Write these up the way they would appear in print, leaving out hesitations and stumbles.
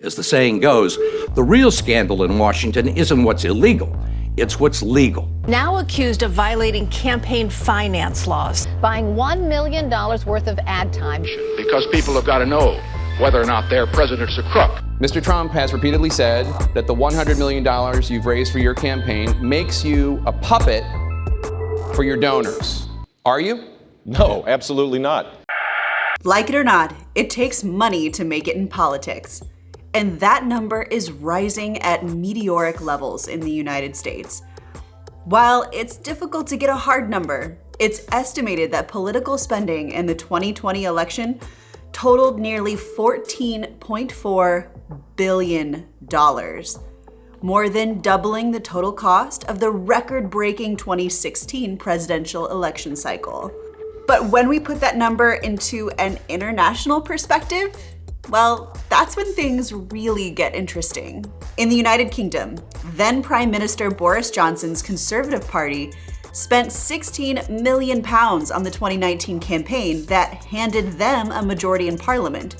As the saying goes, the real scandal in Washington isn't what's illegal, it's what's legal. Now accused of violating campaign finance laws. Buying $1 million worth of ad time. Because people have got to know whether or not their president's a crook. Mr. Trump has repeatedly said that the $100 million you've raised for your campaign makes you a puppet for your donors. Are you? No, absolutely not. Like it or not, it takes money to make it in politics. And that number is rising at meteoric levels in the United States. While it's difficult to get a hard number, it's estimated that political spending in the 2020 election totaled nearly $14.4 billion, more than doubling the total cost of the record-breaking 2016 presidential election cycle. But when we put that number into an international perspective, well, that's when things really get interesting. In the United Kingdom, then Prime Minister Boris Johnson's Conservative Party spent 16 million pounds on the 2019 campaign that handed them a majority in Parliament,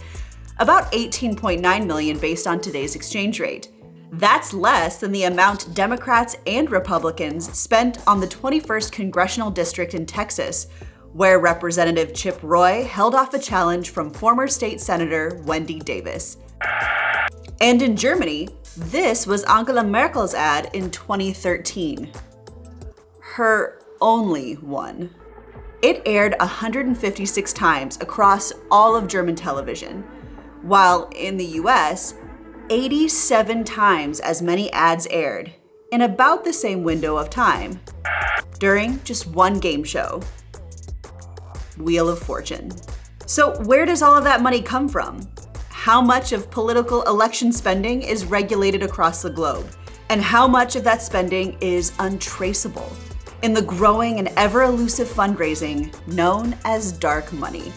about 18.9 million based on today's exchange rate. That's less than the amount Democrats and Republicans spent on the 21st Congressional District in Texas, where Representative Chip Roy held off a challenge from former state senator Wendy Davis. And in Germany, this was Angela Merkel's ad in 2013. Her only one. It aired 156 times across all of German television, while in the US, 87 times as many ads aired in about the same window of time during just one game show. Wheel of Fortune. So where does all of that money come from? How much of political election spending is regulated across the globe? And how much of that spending is untraceable in the growing and ever elusive fundraising known as dark money?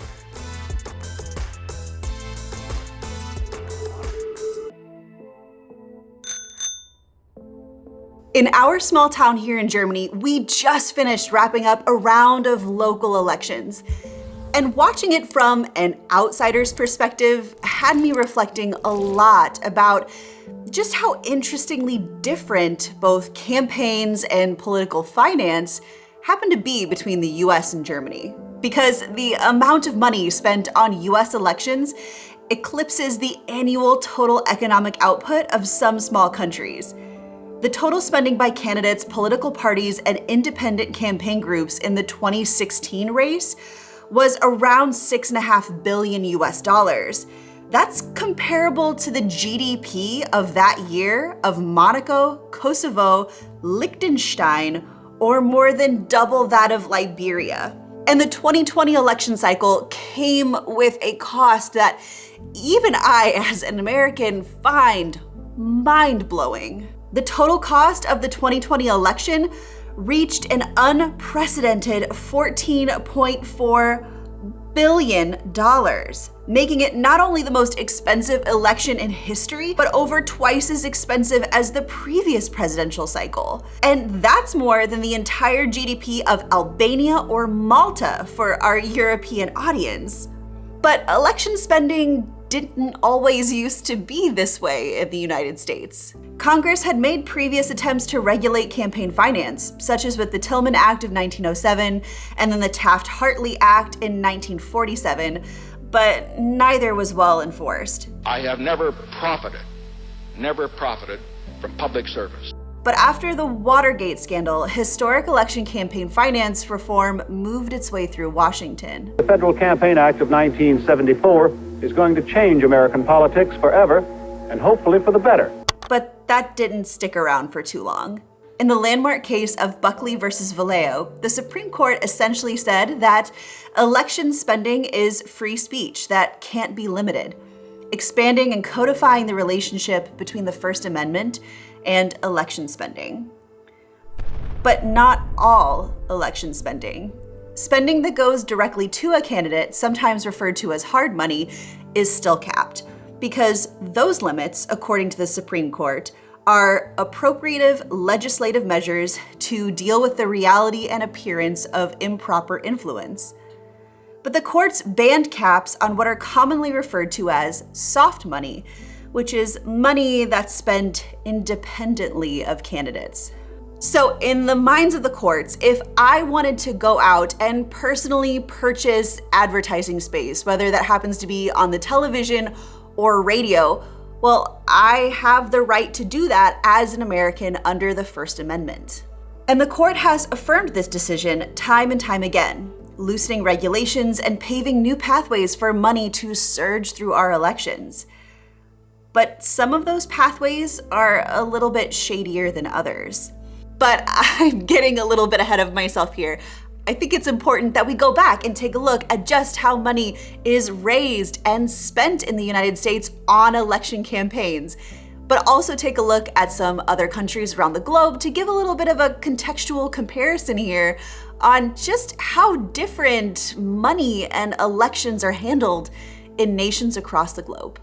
In our small town here in Germany, we just finished wrapping up a round of local elections. And watching it from an outsider's perspective had me reflecting a lot about just how interestingly different both campaigns and political finance happen to be between the US and Germany. Because the amount of money spent on US elections eclipses the annual total economic output of some small countries. The total spending by candidates, political parties, and independent campaign groups in the 2016 race was around $6.5 billion US. That's comparable to the GDP of that year of Monaco, Kosovo, Liechtenstein, or more than double that of Liberia. And the 2020 election cycle came with a cost that even I, as an American, find mind-blowing. The total cost of the 2020 election reached an unprecedented $14.4 billion, making it not only the most expensive election in history, but over twice as expensive as the previous presidential cycle. And that's more than the entire GDP of Albania or Malta for our European audience. But election spending didn't always used to be this way in the United States. Congress had made previous attempts to regulate campaign finance, such as with the Tillman Act of 1907 and then the Taft-Hartley Act in 1947, but neither was well enforced. I have never profited from public service. But after the Watergate scandal, historic election campaign finance reform moved its way through Washington. The Federal Campaign Act of 1974 is going to change American politics forever, and hopefully for the better. But that didn't stick around for too long. In the landmark case of Buckley versus Vallejo, the Supreme Court essentially said that election spending is free speech that can't be limited, expanding and codifying the relationship between the First Amendment and election spending. But not all election spending. Spending that goes directly to a candidate, sometimes referred to as hard money, is still capped, because those limits, according to the Supreme Court, are appropriative legislative measures to deal with the reality and appearance of improper influence. But the courts banned caps on what are commonly referred to as soft money, which is money that's spent independently of candidates. So in the minds of the courts, if I wanted to go out and personally purchase advertising space, whether that happens to be on the television or radio, well, I have the right to do that as an American under the First Amendment. And the court has affirmed this decision time and time again, loosening regulations and paving new pathways for money to surge through our elections. But some of those pathways are a little bit shadier than others. But I'm getting a little bit ahead of myself here. I think it's important that we go back and take a look at just how money is raised and spent in the United States on election campaigns, but also take a look at some other countries around the globe to give a little bit of a contextual comparison here on just how different money and elections are handled in nations across the globe.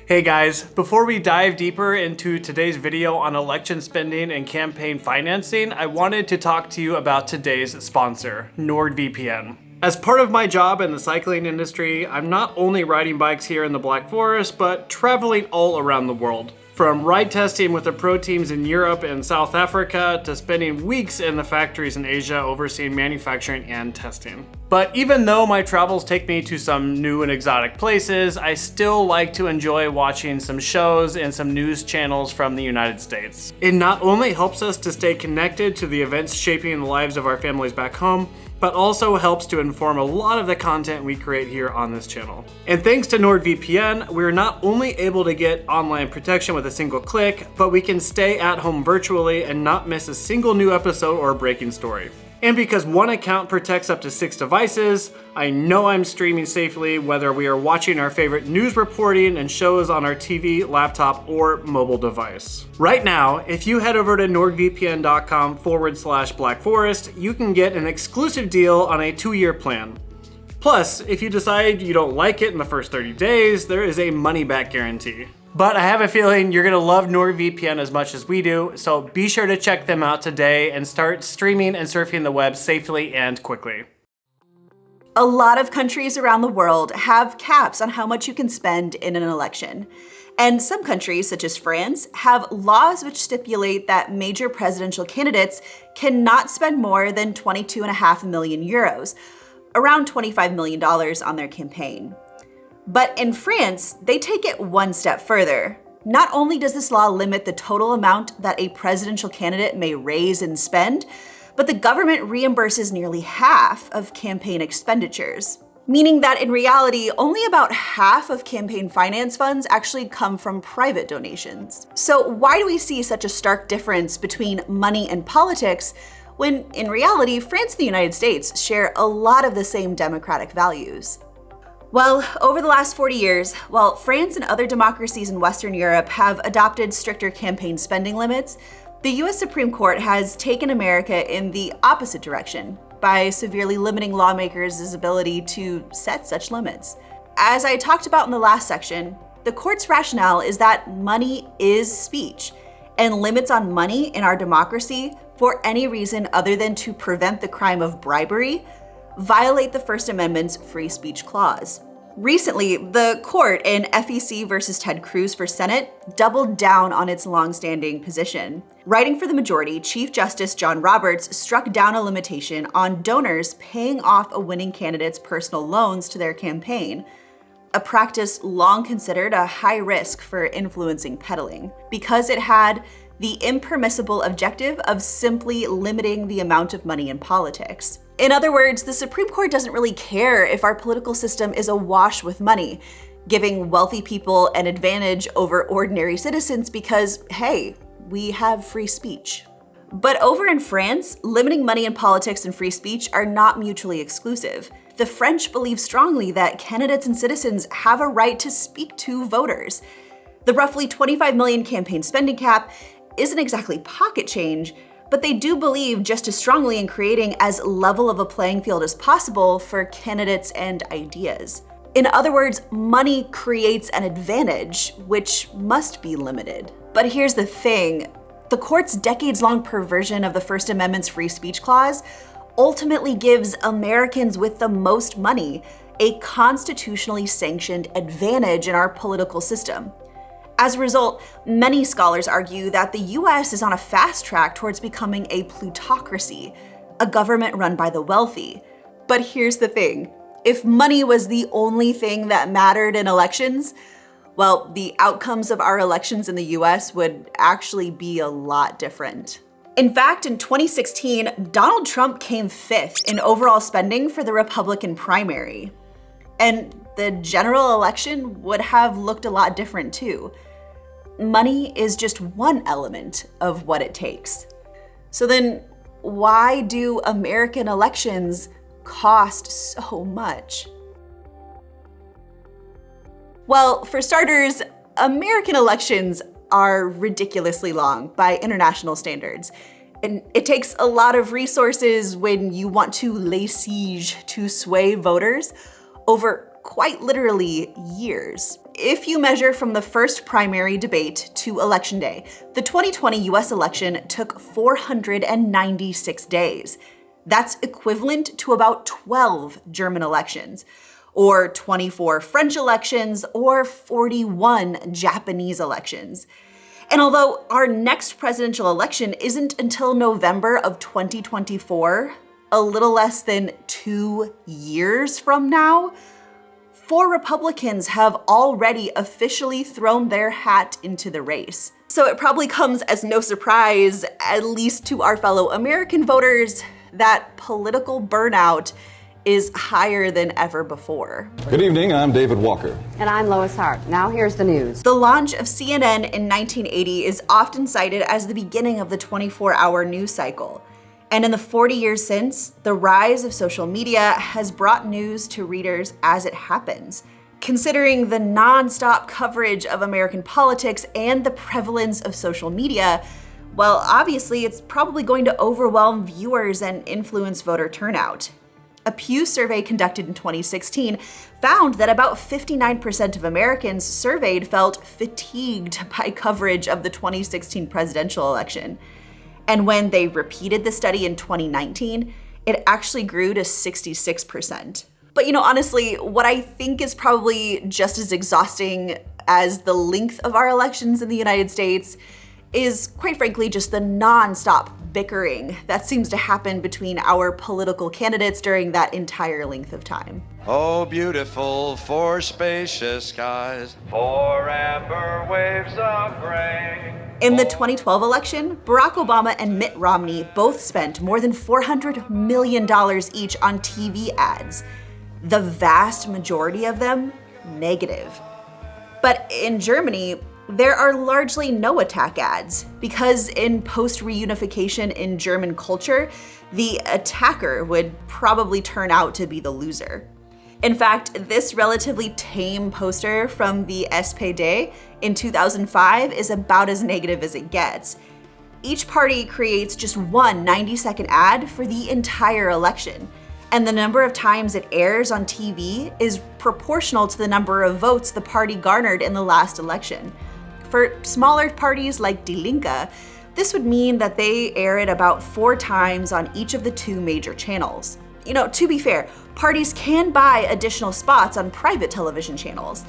Hey guys, before we dive deeper into today's video on election spending and campaign financing, I wanted to talk to you about today's sponsor, NordVPN. As part of my job in the cycling industry, I'm not only riding bikes here in the Black Forest, but traveling all around the world. From ride testing with the pro teams in Europe and South Africa to spending weeks in the factories in Asia overseeing manufacturing and testing. But even though my travels take me to some new and exotic places, I still like to enjoy watching some shows and some news channels from the United States. It not only helps us to stay connected to the events shaping the lives of our families back home, but also helps to inform a lot of the content we create here on this channel. And thanks to NordVPN, we're not only able to get online protection with a single click, but we can stay at home virtually and not miss a single new episode or breaking story. And because one account protects up to 6 devices, I know I'm streaming safely whether we are watching our favorite news reporting and shows on our TV, laptop, or mobile device. Right now, if you head over to nordvpn.com/Black Forest, you can get an exclusive deal on a 2-year plan. Plus, if you decide you don't like it in the first 30 days, there is a money-back guarantee. But I have a feeling you're gonna love NordVPN as much as we do, so be sure to check them out today and start streaming and surfing the web safely and quickly. A lot of countries around the world have caps on how much you can spend in an election. And some countries, such as France, have laws which stipulate that major presidential candidates cannot spend more than 22.5 million euros, around $25 million on their campaign. But in France, they take it one step further. Not only does this law limit the total amount that a presidential candidate may raise and spend, but the government reimburses nearly half of campaign expenditures. Meaning that in reality, only about half of campaign finance funds actually come from private donations. So why do we see such a stark difference between money and politics when in reality, France and the United States share a lot of the same democratic values? Well, over the last 40 years, while France and other democracies in Western Europe have adopted stricter campaign spending limits, the US Supreme Court has taken America in the opposite direction by severely limiting lawmakers' ability to set such limits. As I talked about in the last section, the court's rationale is that money is speech, and limits on money in our democracy for any reason other than to prevent the crime of bribery violate the First Amendment's free speech clause. Recently, the court in FEC versus Ted Cruz for Senate doubled down on its longstanding position. Writing for the majority, Chief Justice John Roberts struck down a limitation on donors paying off a winning candidate's personal loans to their campaign, a practice long considered a high risk for influencing peddling, because it had the impermissible objective of simply limiting the amount of money in politics. In other words, the Supreme Court doesn't really care if our political system is awash with money, giving wealthy people an advantage over ordinary citizens because, hey, we have free speech. But over in France, limiting money in politics and free speech are not mutually exclusive. The French believe strongly that candidates and citizens have a right to speak to voters. The roughly 25 million campaign spending cap isn't exactly pocket change, but they do believe just as strongly in creating as level of a playing field as possible for candidates and ideas. In other words, money creates an advantage, which must be limited. But here's the thing, the court's decades-long perversion of the First Amendment's free speech clause ultimately gives Americans with the most money a constitutionally sanctioned advantage in our political system. As a result, many scholars argue that the US is on a fast track towards becoming a plutocracy, a government run by the wealthy. But here's the thing. If money was the only thing that mattered in elections, well, the outcomes of our elections in the US would actually be a lot different. In fact, in 2016, Donald Trump came 5th in overall spending for the Republican primary. And the general election would have looked a lot different too. Money is just one element of what it takes. So then, why do American elections cost so much? Well, for starters, American elections are ridiculously long by international standards. And it takes a lot of resources when you want to lay siege to sway voters over quite literally years. If you measure from the first primary debate to Election Day, the 2020 US election took 496 days. That's equivalent to about 12 German elections, or 24 French elections, or 41 Japanese elections. And although our next presidential election isn't until November of 2024, a little less than 2 years from now, 4 Republicans have already officially thrown their hat into the race. So it probably comes as no surprise, at least to our fellow American voters, that political burnout is higher than ever before. Good evening, I'm David Walker. And I'm Lois Hart. Now here's the news. The launch of CNN in 1980 is often cited as the beginning of the 24-hour news cycle. And in the 40 years since, the rise of social media has brought news to readers as it happens. Considering the non-stop coverage of American politics and the prevalence of social media, well, obviously it's probably going to overwhelm viewers and influence voter turnout. A Pew survey conducted in 2016 found that about 59% of Americans surveyed felt fatigued by coverage of the 2016 presidential election. And when they repeated the study in 2019, it actually grew to 66%. But honestly, what I think is probably just as exhausting as the length of our elections in the United States is, quite frankly, just the non-stop bickering that seems to happen between our political candidates during that entire length of time. Oh, beautiful for spacious skies, for amber waves of grain. In the 2012 election, Barack Obama and Mitt Romney both spent more than $400 million each on TV ads. The vast majority of them negative. But in Germany, there are largely no attack ads, because in post-reunification in German culture, the attacker would probably turn out to be the loser. In fact, this relatively tame poster from the SPD in 2005 is about as negative as it gets. Each party creates just one 90-second ad for the entire election, and the number of times it airs on TV is proportional to the number of votes the party garnered in the last election. For smaller parties like Die Linke, this would mean that they air it about 4 times on each of the 2 major channels. To be fair, parties can buy additional spots on private television channels,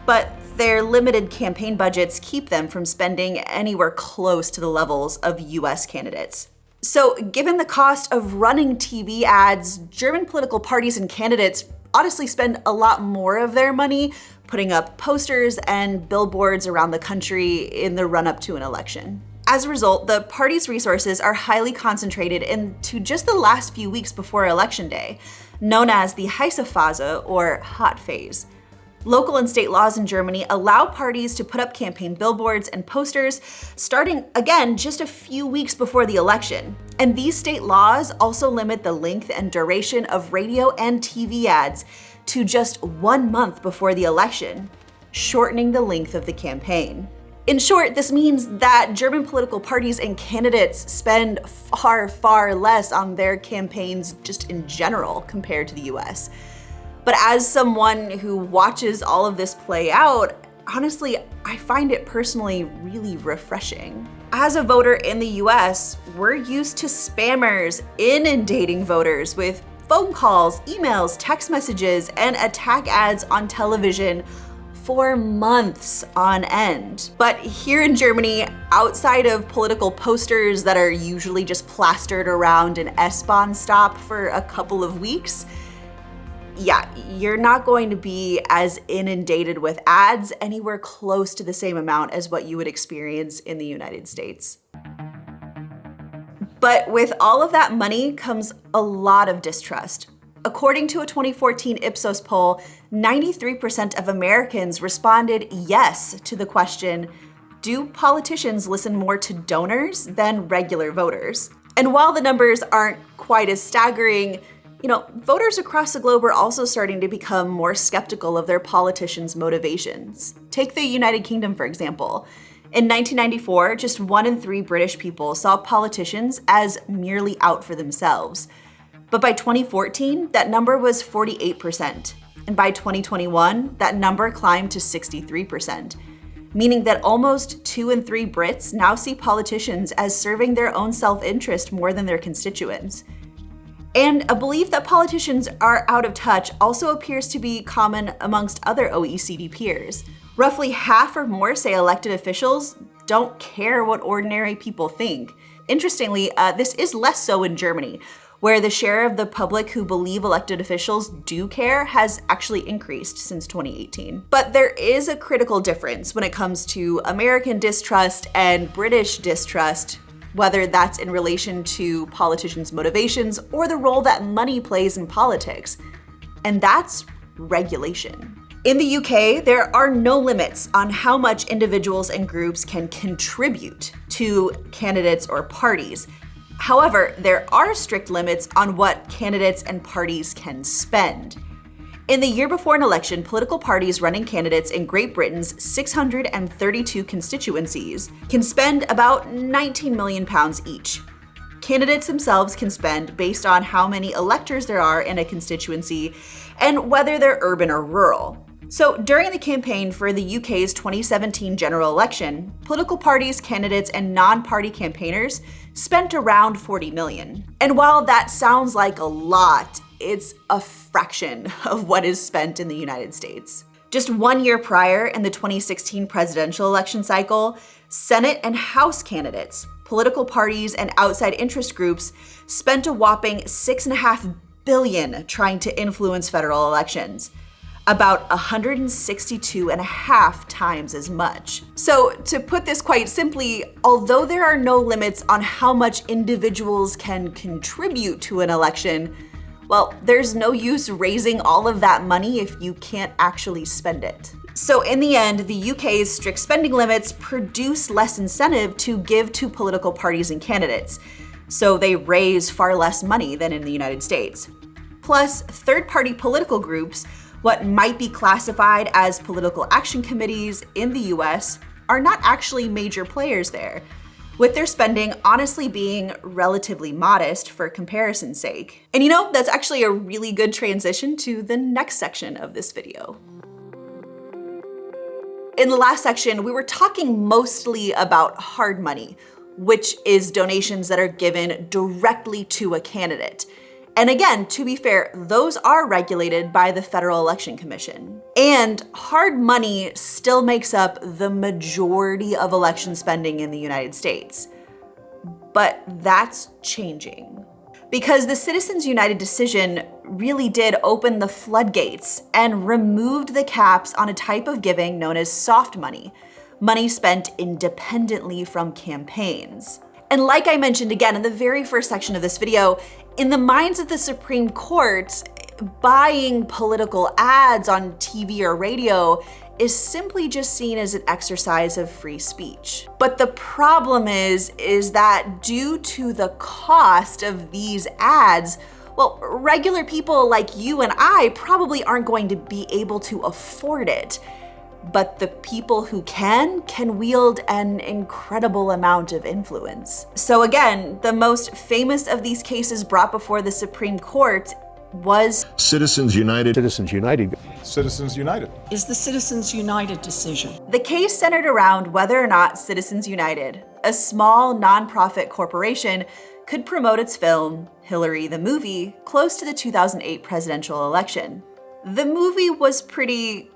but their limited campaign budgets keep them from spending anywhere close to the levels of US candidates. So given the cost of running TV ads, German political parties and candidates honestly spend a lot more of their money putting up posters and billboards around the country in the run-up to an election. As a result, the party's resources are highly concentrated into just the last few weeks before Election Day, known as the heiße Phase, or hot phase. Local and state laws in Germany allow parties to put up campaign billboards and posters starting, again, just a few weeks before the election. And these state laws also limit the length and duration of radio and TV ads to just 1 month before the election, shortening the length of the campaign. In short, this means that German political parties and candidates spend far, far less on their campaigns just in general compared to the US. But as someone who watches all of this play out, honestly, I find it personally really refreshing. As a voter in the US, we're used to spammers inundating voters with phone calls, emails, text messages, and attack ads on television for months on end. But here in Germany, outside of political posters that are usually just plastered around an S-Bahn stop for a couple of weeks, yeah, you're not going to be as inundated with ads anywhere close to the same amount as what you would experience in the United States. But with all of that money comes a lot of distrust. According to a 2014 Ipsos poll, 93% of Americans responded yes to the question, do politicians listen more to donors than regular voters? And while the numbers aren't quite as staggering, voters across the globe are also starting to become more skeptical of their politicians' motivations. Take the United Kingdom, for example. In 1994, just 1 in 3 British people saw politicians as merely out for themselves. But by 2014, that number was 48%. And by 2021, that number climbed to 63%, meaning that almost 2 in 3 Brits now see politicians as serving their own self-interest more than their constituents. And a belief that politicians are out of touch also appears to be common amongst other OECD peers. Roughly half or more say elected officials don't care what ordinary people think. Interestingly, this is less so in Germany, where the share of the public who believe elected officials do care has actually increased since 2018. But there is a critical difference when it comes to American distrust and British distrust, whether that's in relation to politicians' motivations or the role that money plays in politics, and that's regulation. In the UK, there are no limits on how much individuals and groups can contribute to candidates or parties. However, there are strict limits on what candidates and parties can spend. In the year before an election, political parties running candidates in Great Britain's 632 constituencies can spend about £19 million each. Candidates themselves can spend based on how many electors there are in a constituency and whether they're urban or rural. So during the campaign for the UK's 2017 general election, political parties, candidates, and non-party campaigners spent around $40 million. And while that sounds like a lot, it's a fraction of what is spent in the United States. Just 1 year prior, in the 2016 presidential election cycle, Senate and House candidates, political parties, and outside interest groups spent a whopping $6.5 billion trying to influence federal elections. About 162.5 times as much. So to put this quite simply, although there are no limits on how much individuals can contribute to an election, well, there's no use raising all of that money if you can't actually spend it. So in the end, the UK's strict spending limits produce less incentive to give to political parties and candidates, so they raise far less money than in the United States. Plus, third-party political groups, what might be classified as political action committees in the US, are not actually major players there, with their spending honestly being relatively modest for comparison's sake. And that's actually a really good transition to the next section of this video. In the last section, we were talking mostly about hard money, which is donations that are given directly to a candidate. And again, to be fair, those are regulated by the Federal Election Commission. And hard money still makes up the majority of election spending in the United States. But that's changing. Because the Citizens United decision really did open the floodgates and removed the caps on a type of giving known as soft money, money spent independently from campaigns. And like I mentioned again in the very first section of this video, in the minds of the Supreme Court, buying political ads on TV or radio is simply just seen as an exercise of free speech. But the problem is that due to the cost of these ads, well, regular people like you and I probably aren't going to be able to afford it. But the people who can wield an incredible amount of influence. So again, the most famous of these cases brought before the Supreme Court was Citizens United. Citizens United. Citizens United. Is the Citizens United decision. The case centered around whether or not Citizens United, a small nonprofit corporation, could promote its film, Hillary the Movie, close to the 2008 presidential election. The movie was pretty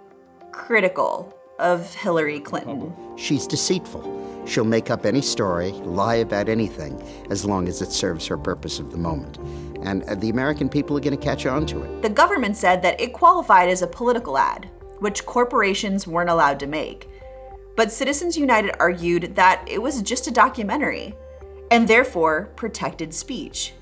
critical of Hillary Clinton. She's deceitful. She'll make up any story, lie about anything, as long as it serves her purpose of the moment. And the American people are going to catch on to it. The government said that it qualified as a political ad, which corporations weren't allowed to make. But Citizens United argued that it was just a documentary, and therefore protected speech.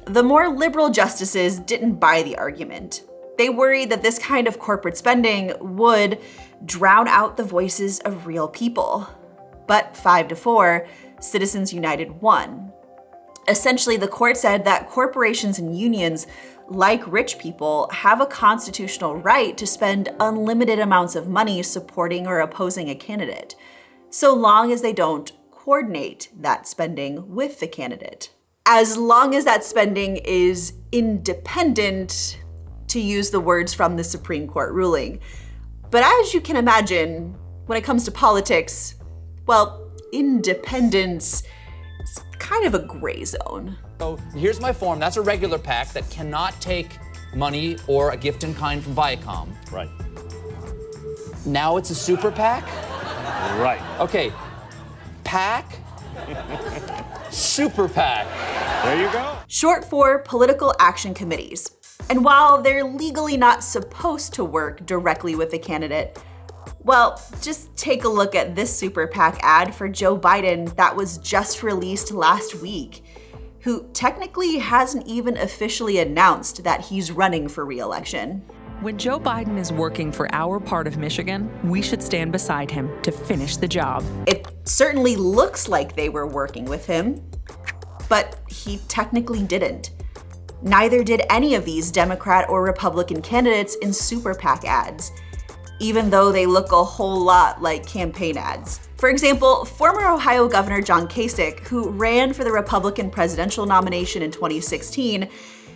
The more liberal justices didn't buy the argument. They worried that this kind of corporate spending would drown out the voices of real people. But 5-4, Citizens United won. Essentially, the court said that corporations and unions, like rich people, have a constitutional right to spend unlimited amounts of money supporting or opposing a candidate, so long as they don't coordinate that spending with the candidate. As long as that spending is independent, to use the words from the Supreme Court ruling. But as you can imagine, when it comes to politics, well, independence is kind of a gray zone. So here's my form. That's a regular PAC that cannot take money or a gift in kind from Viacom. Right. Now it's a super PAC? Right. Okay. PAC? Super PAC. There you go. Short for political action committees. And while they're legally not supposed to work directly with the candidate, well, just take a look at this super PAC ad for Joe Biden that was just released last week, who technically hasn't even officially announced that he's running for re-election. When Joe Biden is working for our part of Michigan, we should stand beside him to finish the job. It certainly looks like they were working with him, but he technically didn't. Neither did any of these Democrat or Republican candidates in super PAC ads, even though they look a whole lot like campaign ads. For example, former Ohio Governor John Kasich, who ran for the Republican presidential nomination in 2016,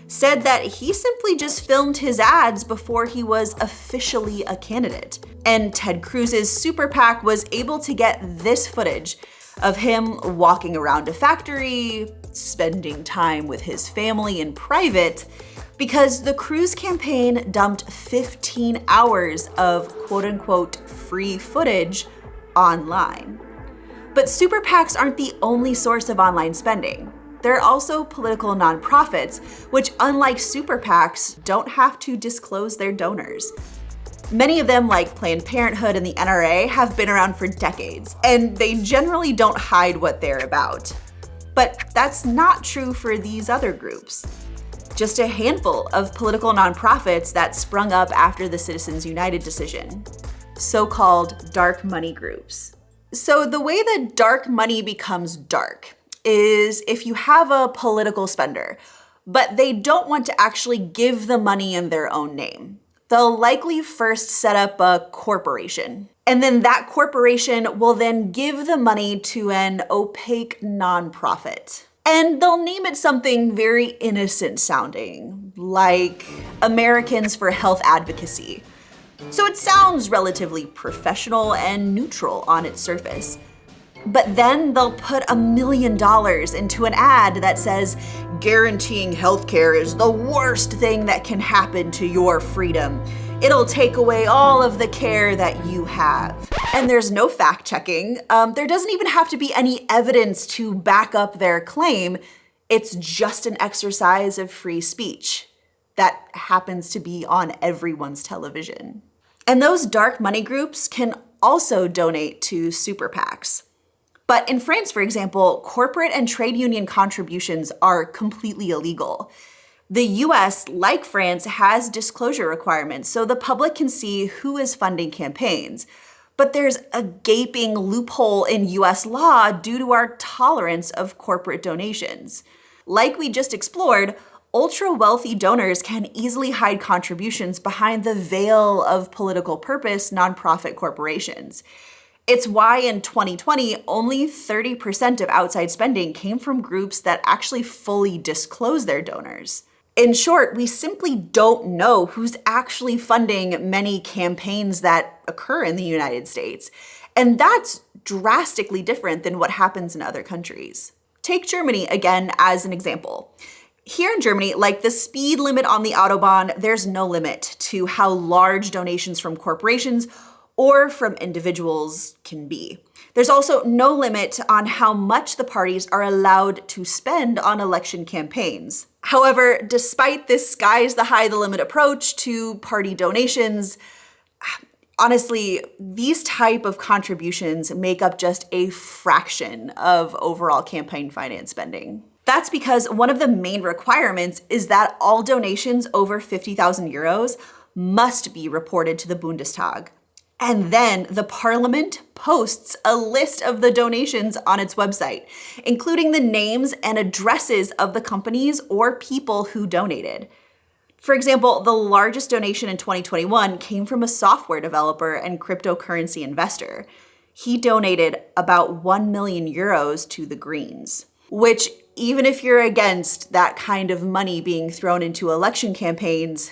said that he simply just filmed his ads before he was officially a candidate. And Ted Cruz's super PAC was able to get this footage of him walking around a factory, spending time with his family in private, because the Cruz campaign dumped 15 hours of quote-unquote free footage online. But super PACs aren't the only source of online spending. There are also political nonprofits, which unlike super PACs, don't have to disclose their donors. Many of them, like Planned Parenthood and the NRA, have been around for decades, and they generally don't hide what they're about. But that's not true for these other groups. Just a handful of political nonprofits that sprung up after the Citizens United decision, so-called dark money groups. So the way that dark money becomes dark is if you have a political spender, but they don't want to actually give the money in their own name. They'll likely first set up a corporation, and then that corporation will then give the money to an opaque nonprofit. And they'll name it something very innocent sounding, like Americans for Health Advocacy. So it sounds relatively professional and neutral on its surface. But then they'll put $1 million into an ad that says, guaranteeing healthcare is the worst thing that can happen to your freedom. It'll take away all of the care that you have. And there's no fact checking. There doesn't even have to be any evidence to back up their claim. It's just an exercise of free speech that happens to be on everyone's television. And those dark money groups can also donate to super PACs. But in France, for example, corporate and trade union contributions are completely illegal. The US, like France, has disclosure requirements, so the public can see who is funding campaigns. But there's a gaping loophole in US law due to our tolerance of corporate donations. Like we just explored, ultra-wealthy donors can easily hide contributions behind the veil of political purpose nonprofit corporations. It's why in 2020, only 30% of outside spending came from groups that actually fully disclose their donors. In short, we simply don't know who's actually funding many campaigns that occur in the United States. And that's drastically different than what happens in other countries. Take Germany again as an example. Here in Germany, like the speed limit on the Autobahn, there's no limit to how large donations from corporations or from individuals can be. There's also no limit on how much the parties are allowed to spend on election campaigns. However, despite this sky's the high the limit approach to party donations, honestly, these type of contributions make up just a fraction of overall campaign finance spending. That's because one of the main requirements is that all donations over 50,000 euros must be reported to the Bundestag. And then the parliament posts a list of the donations on its website, including the names and addresses of the companies or people who donated. For example, the largest donation in 2021 came from a software developer and cryptocurrency investor. He donated about 1 million euros to the Greens, which, even if you're against that kind of money being thrown into election campaigns,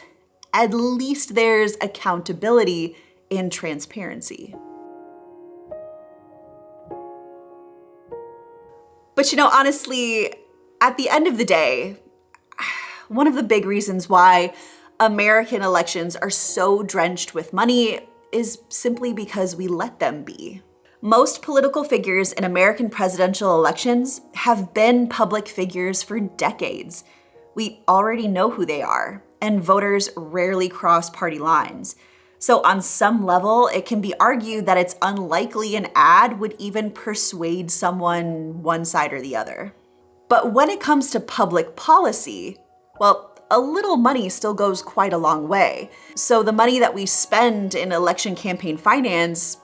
at least there's accountability and transparency. But honestly, at the end of the day, one of the big reasons why American elections are so drenched with money is simply because we let them be. Most political figures in American presidential elections have been public figures for decades. We already know who they are, and voters rarely cross party lines. So on some level, it can be argued that it's unlikely an ad would even persuade someone one side or the other. But when it comes to public policy, well, a little money still goes quite a long way. So the money that we spend in election campaign finance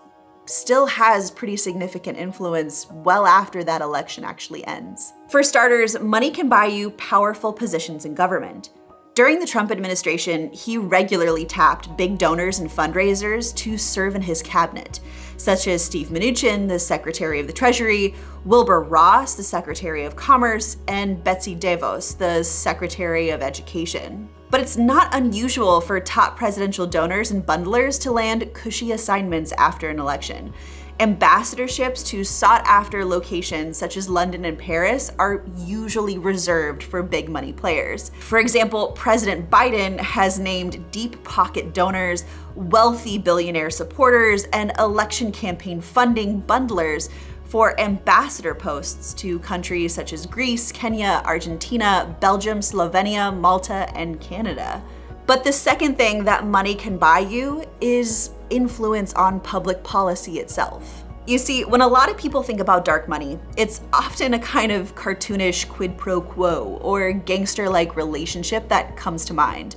still has pretty significant influence well after that election actually ends. For starters, money can buy you powerful positions in government. During the Trump administration, he regularly tapped big donors and fundraisers to serve in his cabinet, such as Steve Mnuchin, the Secretary of the Treasury, Wilbur Ross, the Secretary of Commerce, and Betsy DeVos, the Secretary of Education. But it's not unusual for top presidential donors and bundlers to land cushy assignments after an election. Ambassadorships to sought-after locations such as London and Paris are usually reserved for big money players. For example, President Biden has named deep pocket donors, wealthy billionaire supporters, and election campaign funding bundlers for ambassador posts to countries such as Greece, Kenya, Argentina, Belgium, Slovenia, Malta, and Canada. But the second thing that money can buy you is influence on public policy itself. You see, when a lot of people think about dark money, it's often a kind of cartoonish quid pro quo or gangster-like relationship that comes to mind.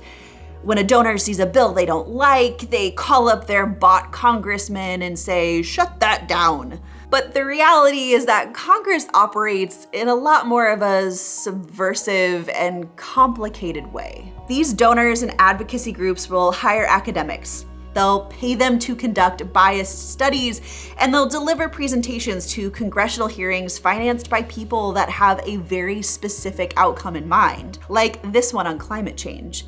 When a donor sees a bill they don't like, they call up their bought congressman and say, "Shut that down." But the reality is that Congress operates in a lot more of a subversive and complicated way. These donors and advocacy groups will hire academics. They'll pay them to conduct biased studies, and they'll deliver presentations to congressional hearings financed by people that have a very specific outcome in mind, like this one on climate change.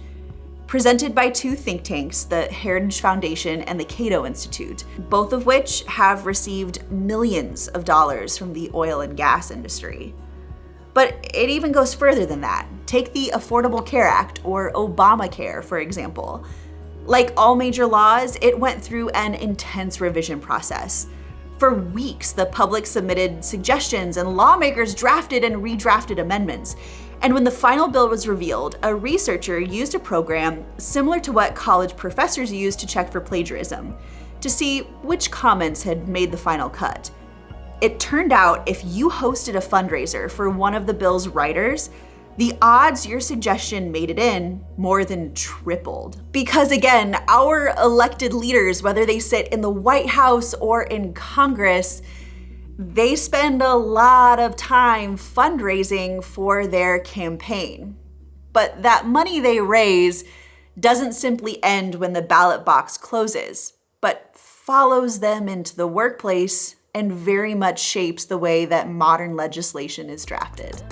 Presented by two think tanks, the Heritage Foundation and the Cato Institute, both of which have received millions of dollars from the oil and gas industry. But it even goes further than that. Take the Affordable Care Act, or Obamacare, for example. Like all major laws, it went through an intense revision process. For weeks, the public submitted suggestions and lawmakers drafted and redrafted amendments. And when the final bill was revealed, a researcher used a program similar to what college professors use to check for plagiarism, to see which comments had made the final cut. It turned out if you hosted a fundraiser for one of the bill's writers, the odds your suggestion made it in more than tripled. Because again, our elected leaders, whether they sit in the White House or in Congress, they spend a lot of time fundraising for their campaign. But that money they raise doesn't simply end when the ballot box closes, but follows them into the workplace and very much shapes the way that modern legislation is drafted.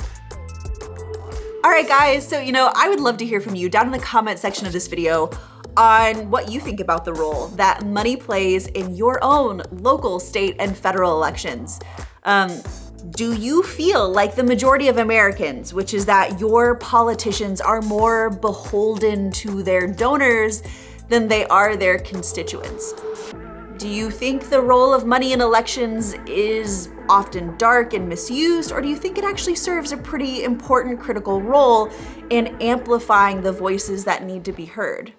All right, guys, so I would love to hear from you down in the comment section of this video on what you think about the role that money plays in your own local, state, and federal elections. Do you feel like the majority of Americans, which is that your politicians are more beholden to their donors than they are their constituents? Do you think the role of money in elections is often dark and misused, or do you think it actually serves a pretty important critical role in amplifying the voices that need to be heard?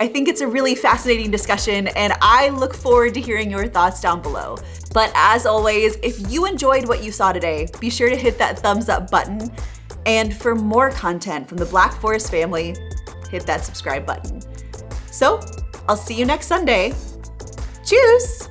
I think it's a really fascinating discussion, and I look forward to hearing your thoughts down below. But as always, if you enjoyed what you saw today, be sure to hit that thumbs up button. And for more content from the Black Forest family, hit that subscribe button. So, I'll see you next Sunday. Tschüss!